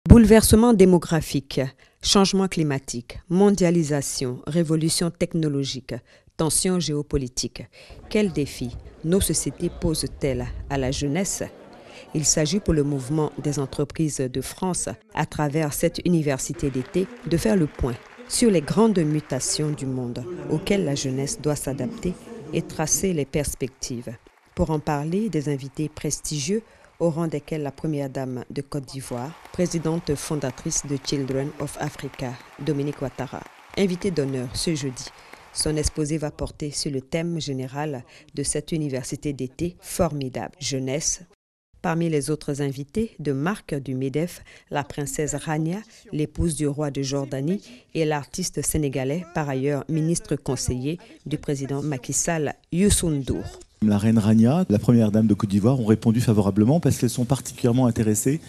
Bouleversement démographique, changement climatique, mondialisation, révolution technologique, tensions géopolitiques. Quels défis nos sociétés posent-elles à la jeunesse? Il s'agit pour le mouvement des entreprises de France, à travers cette université d'été, de faire le point sur les grandes mutations du monde auxquelles la jeunesse doit s'adapter et tracer les perspectives. Pour en parler, des invités prestigieux, au rang desquels la première dame de Côte d'Ivoire, présidente fondatrice de Children of Africa, Dominique Ouattara. Invitée d'honneur ce jeudi, son exposé va porter sur le thème général de cette université d'été formidable, jeunesse. Parmi les autres invités, de marque du MEDEF, la princesse Rania, l'épouse du roi de Jordanie, et l'artiste sénégalais, par ailleurs ministre conseiller du président Macky Sall, Youssou N'Dour. La reine Rania, la première dame de Côte d'Ivoire, ont répondu favorablement parce qu'elles sont particulièrement intéressées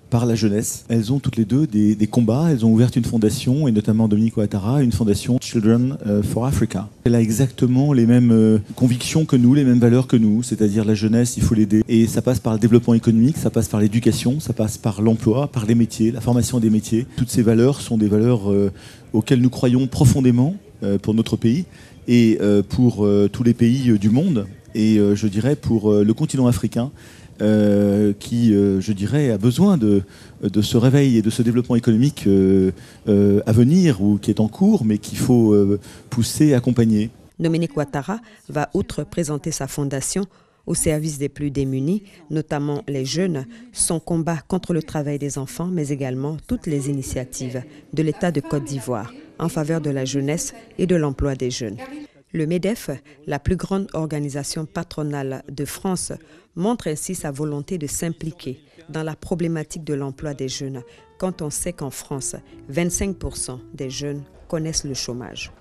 par la jeunesse. Elles ont toutes les deux des combats, elles ont ouvert une fondation, et notamment Dominique Ouattara, une fondation Children for Africa. Elle a exactement les mêmes convictions que nous, les mêmes valeurs que nous, c'est-à-dire la jeunesse, il faut l'aider. Et ça passe par le développement économique, ça passe par l'éducation, ça passe par l'emploi, par les métiers, la formation des métiers. Toutes ces valeurs sont des valeurs auxquelles nous croyons profondément pour notre pays et pour tous les pays du monde. Et je dirais pour le continent africain, qui, je dirais, a besoin de ce réveil et de ce développement économique à venir ou qui est en cours, mais qu'il faut pousser, accompagner. Dominique Ouattara va, outre présenter sa fondation au service des plus démunis, notamment les jeunes, son combat contre le travail des enfants, mais également toutes les initiatives de l'État de Côte d'Ivoire en faveur de la jeunesse et de l'emploi des jeunes. Le MEDEF, la plus grande organisation patronale de France, montre ainsi sa volonté de s'impliquer dans la problématique de l'emploi des jeunes, quand on sait qu'en France, 25% des jeunes connaissent le chômage.